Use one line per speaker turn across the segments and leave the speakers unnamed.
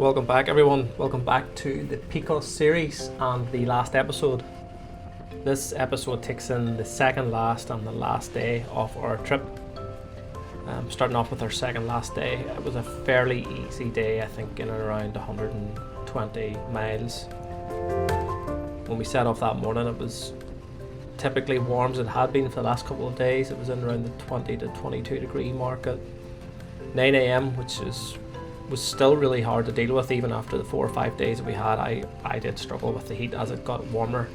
welcome back everyone. Welcome back to the Picos series and the last episode. This episode takes in the second last and the last day of our trip. Starting off with our second last day, it was a fairly easy day, I think in and around 120 miles. When we set off that morning, it was typically warm as it had been for the last couple of days. It was in around the 20 to 22 degree mark at 9 a.m, which was still really hard to deal with even after the 4 or 5 days that we had. I did struggle with the heat as it got warmer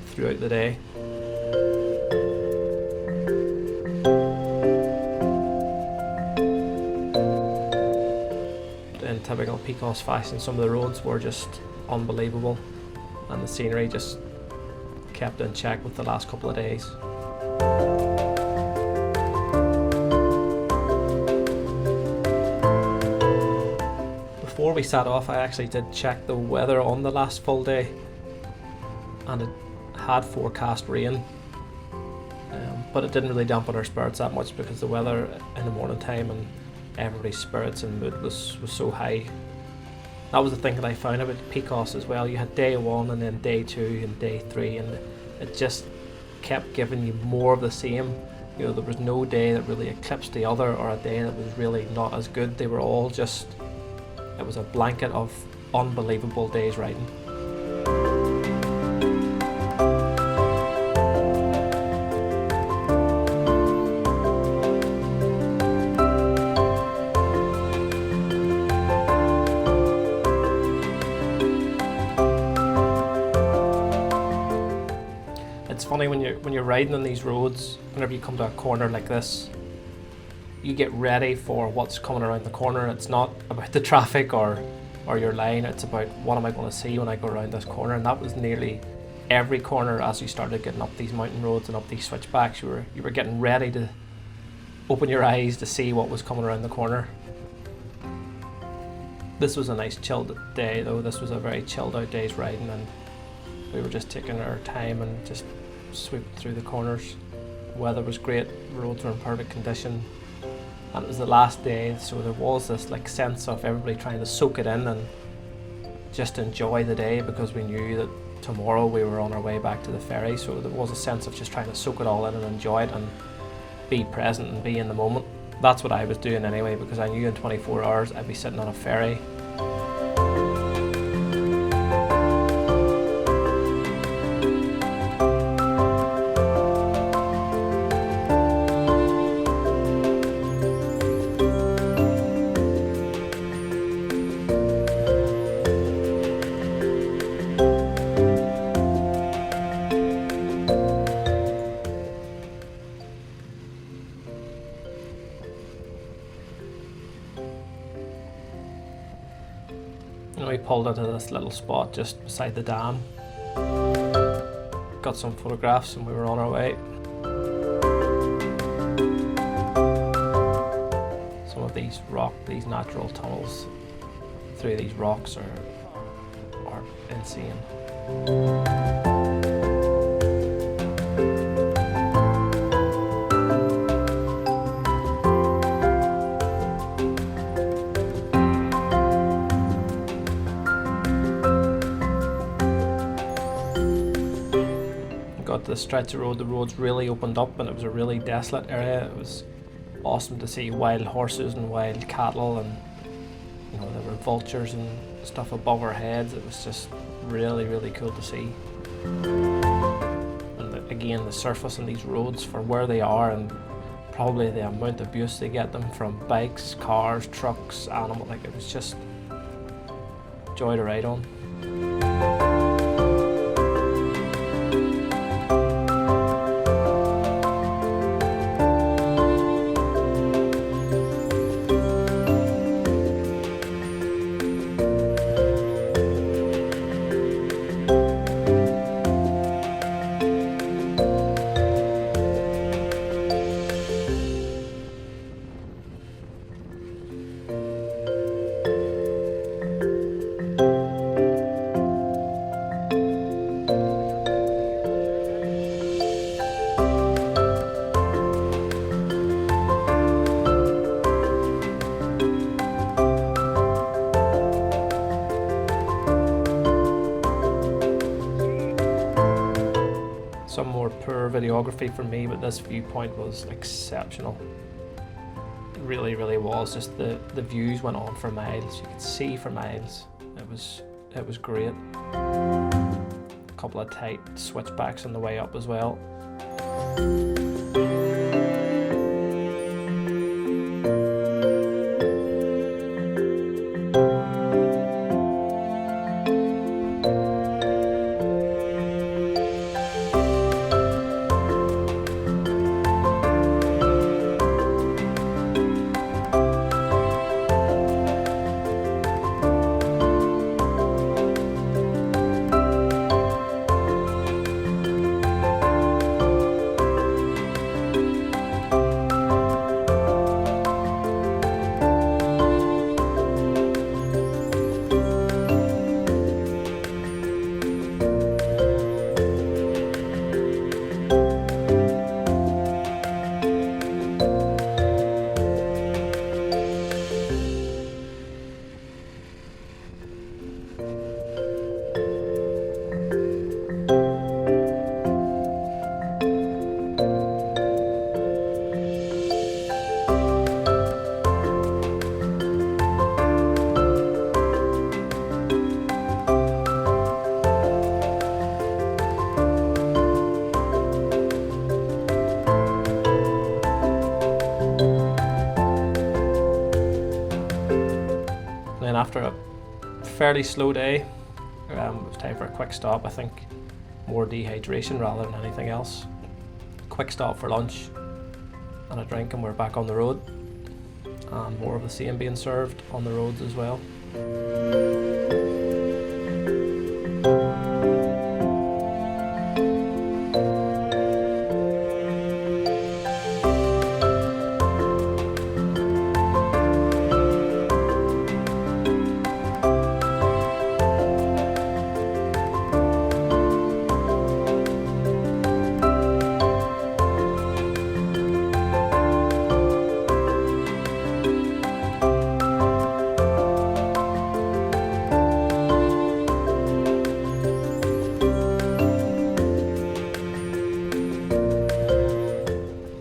throughout the day. In typical Picos fashion, some of the roads were just unbelievable and the scenery just kept in check with the last couple of days. Before we set off, I actually did check the weather on the last full day, and it had forecast rain, but it didn't really dampen our spirits that much because the weather in the morning time and everybody's spirits and mood was so high. That was the thing that I found about Picos as well. You had day 1 and then day 2 and day 3, and it just kept giving you more of the same. You know, there was no day that really eclipsed the other or a day that was really not as good. They were all just, it was a blanket of unbelievable days riding. It's funny when you're riding on these roads, whenever you come to a corner like this, you get ready for what's coming around the corner. It's not about the traffic or your line, it's about what am I going to see when I go around this corner. And that was nearly every corner as you started getting up these mountain roads and up these switchbacks. You were getting ready to open your eyes to see what was coming around the corner. This was a nice chilled day though. This was a very chilled out day's riding, and we were just taking our time and just sweeping through the corners. The weather was great, the roads were in perfect condition, and it was the last day, so there was this like sense of everybody trying to soak it in and just enjoy the day, because we knew that tomorrow we were on our way back to the ferry. So there was a sense of just trying to soak it all in and enjoy it and be present and be in the moment. That's what I was doing anyway, because I knew in 24 hours I'd be sitting on a ferry. And we pulled into this little spot just beside the dam. Got some photographs and we were on our way. Some of these natural tunnels through these rocks are insane. Got to the stretch of road, the roads really opened up and it was a really desolate area. It was awesome to see wild horses and wild cattle, and you know, there were vultures and stuff above our heads. It was just really, really cool to see. And again, the surface on these roads for where they are, and probably the amount of abuse they get them from bikes, cars, trucks, animals, like it was just joy to ride on. videography for me, but this viewpoint was exceptional. It really, really was. Just the views went on for miles. You could see for miles. It was great. A couple of tight switchbacks on the way up as well. After a fairly slow day, it was time for a quick stop. I think more dehydration rather than anything else. Quick stop for lunch and a drink, and we're back on the road, and more of the same being served on the roads as well.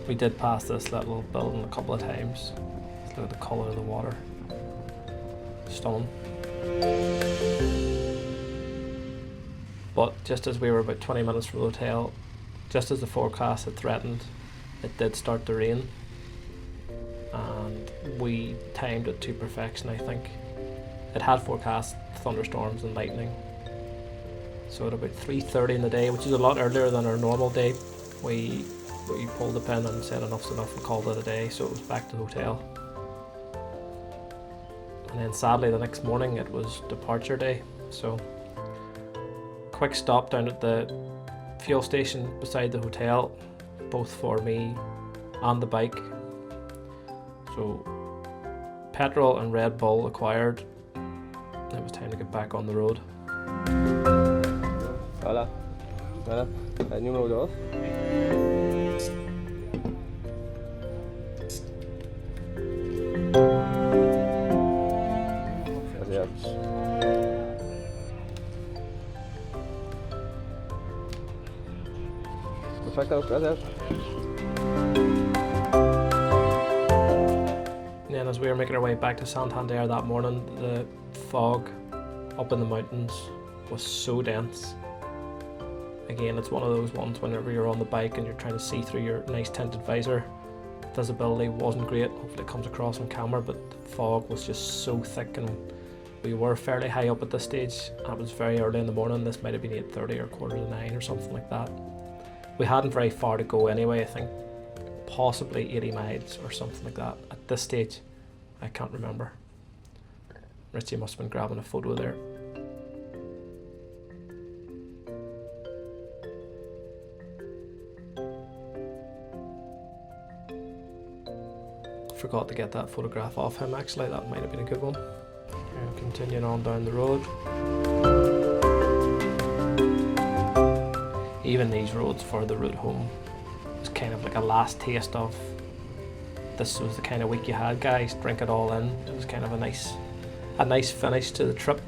We did pass this little building a couple of times. Look at the colour of the water. Stunning. But just as we were about 20 minutes from the hotel, just as the forecast had threatened, it did start to rain. And we timed it to perfection, I think. It had forecast thunderstorms and lightning. So at about 3:30 in the day, which is a lot earlier than our normal day, we pulled the pin and said enough's enough and called it a day, so it was back to the hotel. And then sadly the next morning it was departure day, so quick stop down at the fuel station beside the hotel, both for me and the bike. So petrol and Red Bull acquired. It was time to get back on the road.
Hola. Hola. Número 2. Gracias. Perfecto, gracias.
And then as we were making our way back to Santander that morning, the fog up in the mountains was so dense. Again, it's one of those ones whenever you're on the bike and you're trying to see through your nice tinted visor. Visibility wasn't great, hopefully it comes across on camera, but the fog was just so thick, and we were fairly high up at this stage. It was very early in the morning. This might have been 8:30 or 8:45 or something like that. We hadn't very far to go anyway, I think possibly 80 miles or something like that. At this stage, I can't remember. Richie must have been grabbing a photo there. Forgot to get that photograph off him actually, that might have been a good one. And continuing on down the road. Even these roads for the route home was kind of like a last taste of this was the kind of week you had, guys, drink it all in. It was kind of a nice finish to the trip.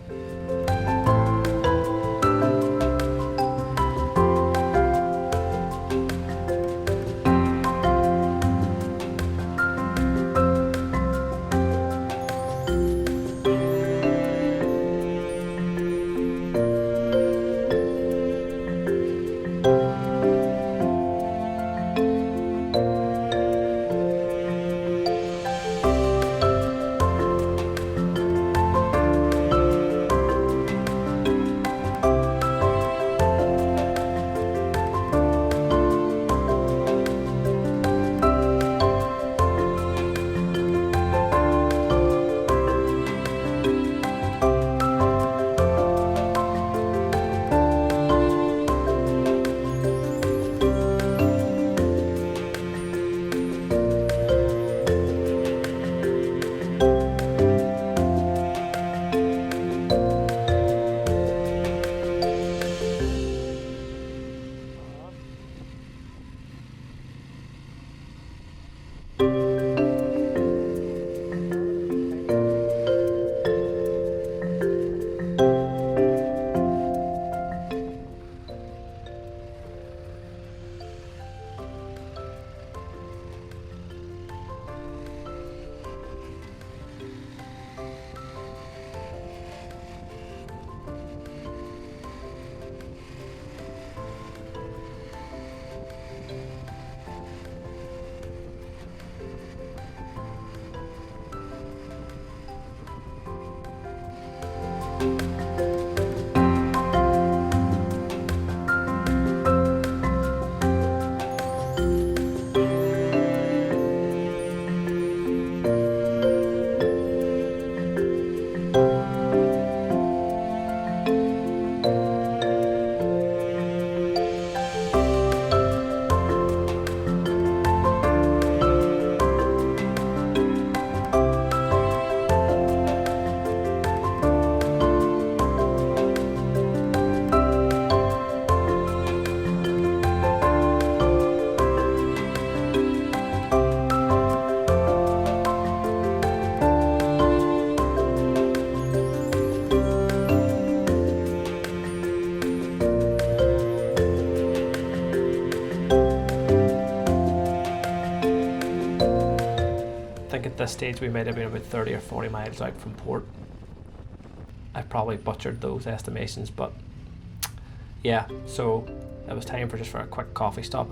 I think at this stage we might have been about 30 or 40 miles out from port. I probably butchered those estimations, but yeah, so it was time for a quick coffee stop.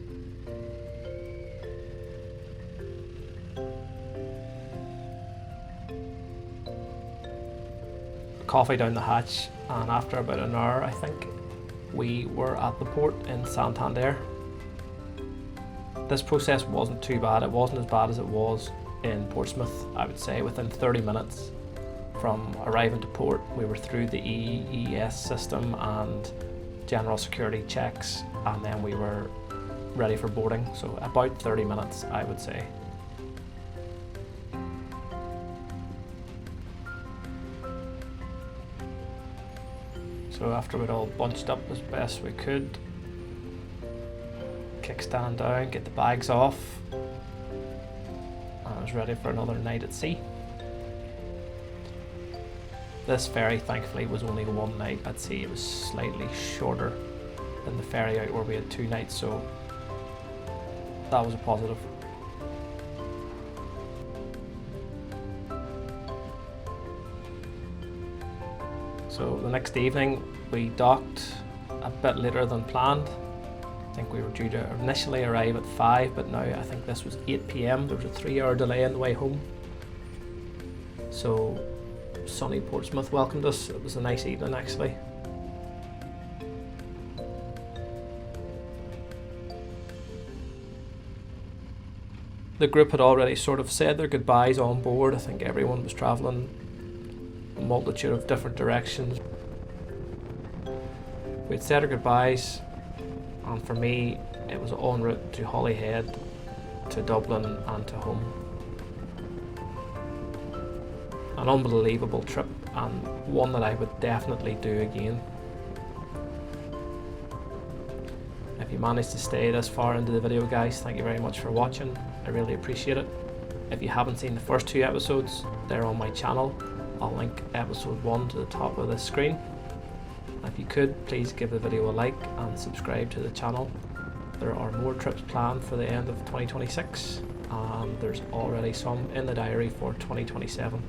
Coffee down the hatch, and after about an hour I think we were at the port in Santander. This process wasn't too bad. It wasn't as bad as it was in Portsmouth. I would say within 30 minutes from arriving to port we were through the EES system and general security checks, and then we were ready for boarding, so about 30 minutes I would say. So after we'd all bunched up as best we could, kickstand down, get the bags off, and I was ready for another night at sea. This ferry thankfully was only one night at sea. It was slightly shorter than the ferry out where we had 2 nights, so that was a positive. So the next evening we docked a bit later than planned. I think we were due to initially arrive at 5, but now I think this was 8 PM. There was a 3-hour delay on the way home. So sunny Portsmouth welcomed us. It was a nice evening actually. The group had already sort of said their goodbyes on board. I think everyone was travelling a multitude of different directions. We'd said our goodbyes, and for me it was en route to Holyhead, to Dublin and to home. An unbelievable trip, and one that I would definitely do again. If you managed to stay this far into the video, guys, thank you very much for watching. I really appreciate it. If you haven't seen the first 2 episodes, they're on my channel. I'll link episode 1 to the top of this screen. If you could, please give the video a like and subscribe to the channel. There are more trips planned for the end of 2026, and there's already some in the diary for 2027.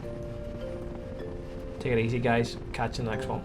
Take it easy, guys. Catch you in the next one.